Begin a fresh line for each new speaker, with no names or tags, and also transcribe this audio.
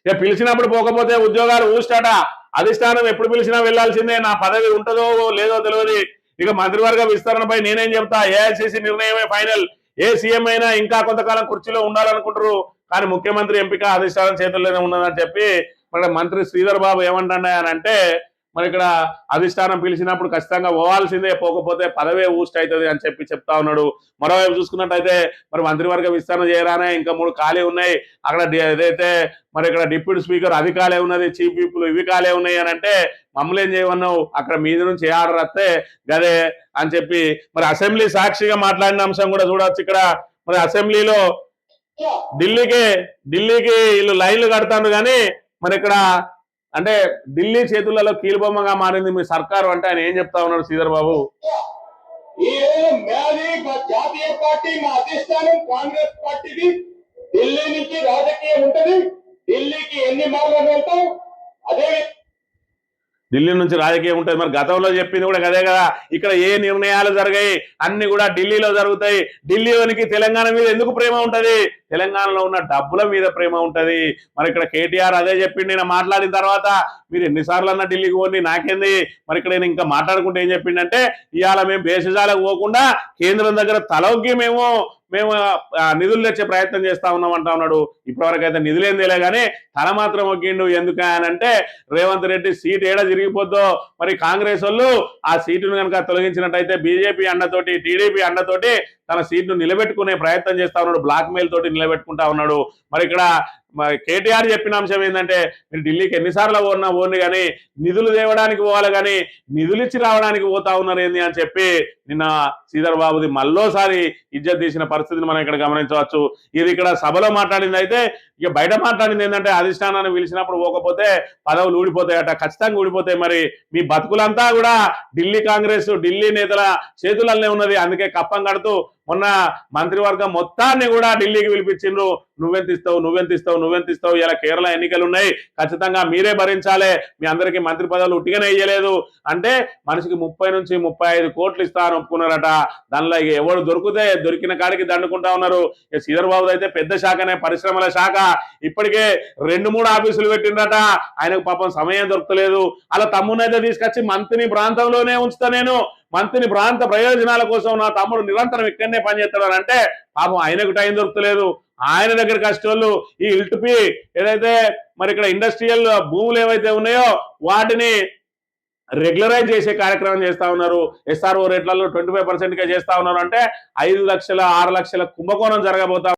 ఇక పిలిచినప్పుడు పోకపోతే ఉద్యోగాలు ఊస్టాట, అధిష్టానం ఎప్పుడు పిలిచినా వెళ్లాల్సిందే, నా పదవి ఉంటుందో లేదో తెలియదు. ఇక మంత్రివర్గ విస్తరణపై నేనేం చెప్తా, ఏఐసిసి నిర్ణయమే ఫైనల్. ఏ సీఎం అయినా ఇంకా కొంతకాలం కుర్చీలో ఉండాలనుకుంటారు, కానీ ముఖ్యమంత్రి ఎంపిక అధిష్టానం చేతుల్లోనే ఉన్నదని చెప్పి మన మంత్రి శ్రీధర్ బాబు ఏమంటున్నాయనంటే, మరి ఇక్కడ అధిష్టానం పిలిచినప్పుడు ఖచ్చితంగా పోవాల్సిందే, పోకపోతే పదవే ఊస్ట్ అవుతుంది అని చెప్పి చెప్తా ఉన్నాడు. మరోవైపు చూసుకున్నట్టయితే మరి మంత్రివర్గ విస్తరణ చేయరానే ఇంకా 3 ఖాళీ ఉన్నాయి. అక్కడ ఏదైతే మరి ఇక్కడ డిప్యూటీ స్పీకర్ అది ఖాళీ ఉన్నది, చీఫ్ విప్లు ఇవి ఖాళీ ఉన్నాయి అని అంటే, మమ్మల్ని ఏం చేయమన్నావు, అక్కడ మీద నుంచి ఏ ఆర్డర్ వస్తే గదే అని చెప్పి మరి అసెంబ్లీ సాక్షిగా మాట్లాడిన అంశం కూడా చూడవచ్చు. ఇక్కడ మరి అసెంబ్లీలో ఢిల్లీకి వీళ్ళు లైన్లు కడతారు, కానీ మరి ఇక్కడ అంటే ఢిల్లీ చేతులలో కీలుబొమ్మగా మారింది మీ సర్కారు అంటే ఆయన ఏం చెప్తా ఉన్నాడు శ్రీధర్ బాబు?
జాతీయ పార్టీ మా అధిష్టానం కాంగ్రెస్ పార్టీది ఢిల్లీ నుంచి రాజకీయం ఉంటది, ఢిల్లీకి ఎన్ని మార్లు వెళ్తాం, అదే
ఢిల్లీ నుంచి రాజకీయం ఉంటుంది. మరి గతంలో చెప్పింది కూడా అదే కదా, ఇక్కడ ఏ నిర్ణయాలు జరిగాయి అన్ని కూడా ఢిల్లీలో జరుగుతాయి. ఢిల్లీలోనికి తెలంగాణ మీద ఎందుకు ప్రేమ ఉంటది, తెలంగాణలో ఉన్న డబ్బుల మీద ప్రేమ ఉంటది. మరి ఇక్కడ కేటీఆర్ అదే చెప్పింది. నేను మాట్లాడిన తర్వాత మీరు ఎన్నిసార్లు అన్నా ఢిల్లీకి పోండి నాకేంది, మరి ఇక్కడ నేను ఇంకా మాట్లాడుకుంటే ఏం చెప్పిండంటే, ఇవాళ మేము భేషజాలకు పోకుండా కేంద్రం దగ్గర తలొగ్గి మేము నిధులు తెచ్చే ప్రయత్నం చేస్తా ఉన్నాం అంటా ఉన్నాడు. ఇప్పటివరకు అయితే నిధులేం తెలియదు, కానీ తల మాత్రం ఒగ్గిండు. ఎందుకనంటే రేవంత్ రెడ్డి సీట్ ఏడ తిరిగిపోద్దో, మరి కాంగ్రెస్ వాళ్ళు ఆ సీటును కనుక తొలగించినట్టయితే బీజేపీ అండతోటి టీడీపీ అండతోటి తన సీట్ను నిలబెట్టుకునే ప్రయత్నం చేస్తా ఉన్నాడు, బ్లాక్ మెయిల్ తోటి నిలబెట్టుకుంటా ఉన్నాడు. మరి ఇక్కడ కేటీఆర్ చెప్పిన అంశం ఏంటంటే, మీరు ఢిల్లీకి ఎన్నిసార్లు పోండి కానీ నిధులు తేవడానికి పోవాలి, కానీ నిధులు ఇచ్చి రావడానికి పోతా ఉన్నారు ఏంది అని చెప్పి నిన్న శ్రీధర్ బాబుది మళ్ళోసారి ఇజ్జత్ తీసిన పరిస్థితిని మనం ఇక్కడ గమనించవచ్చు. ఇది ఇక్కడ సభలో మాట్లాడింది. అయితే ఇక బయట మాట్లాడింది ఏంటంటే, అధిష్టానాన్ని పిలిచినప్పుడు పోకపోతే పదవులు ఊడిపోతాయట, ఖచ్చితంగా ఊడిపోతాయి. మరి మీ బతుకులంతా కూడా ఢిల్లీ కాంగ్రెస్ ఢిల్లీ నేతల చేతులనే ఉన్నది, అందుకే కప్పం కడుతూ మొన్న మంత్రివర్గం మొత్తాన్ని కూడా ఢిల్లీకి పిలిపించిండ్రు. నువ్వెంతిస్తావు, ఇలా కేరళ ఎన్నికలు ఉన్నాయి, ఖచ్చితంగా మీరే భరించాలి, మీ అందరికీ మంత్రి పదవులు ఉట్టిగానే ఇయ్యలేదు అంటే మనిషికి 30 నుంచి 35 కోట్లు ఇస్తా అని ఒప్పుకున్నారట. దానిలో ఇక ఎవరు దొరికిన కాడికి దండుకుంటా ఉన్నారు. ఇక శ్రీధర్ బాబు అయితే పెద్ద శాఖనే, పరిశ్రమల శాఖ, ఇప్పటికే 2-3 ఆఫీసులు పెట్టిండట. ఆయనకు పాపం సమయం దొరకలేదు. అలా తమ్మునైతే తీసుకొచ్చి మంత్రిని ప్రాంతంలోనే ఉంచుతా, నేను మంత్రిని ప్రాంత ప్రయోజనాల కోసం నా తమ్ముడు నిరంతరం ఇక్కడనే పనిచేస్తాడు అంటే పాపం ఆయనకు టైం దొరకలేదు. ఆయన దగ్గర కష్టోళ్ళు ఈ ఇల్టుపి ఏదైతే మరి ఇక్కడ ఇండస్ట్రియల్ భూములు ఏవైతే ఉన్నాయో వాటిని రెగ్యులరైజ్ చేసే కార్యక్రమం చేస్తా ఉన్నారు. ఎస్ఆర్ఓ రేట్లలో 25%గా చేస్తా ఉన్నారు. అంటే 5 లక్షల 6 లక్షల కుంభకోణం జరగబోతా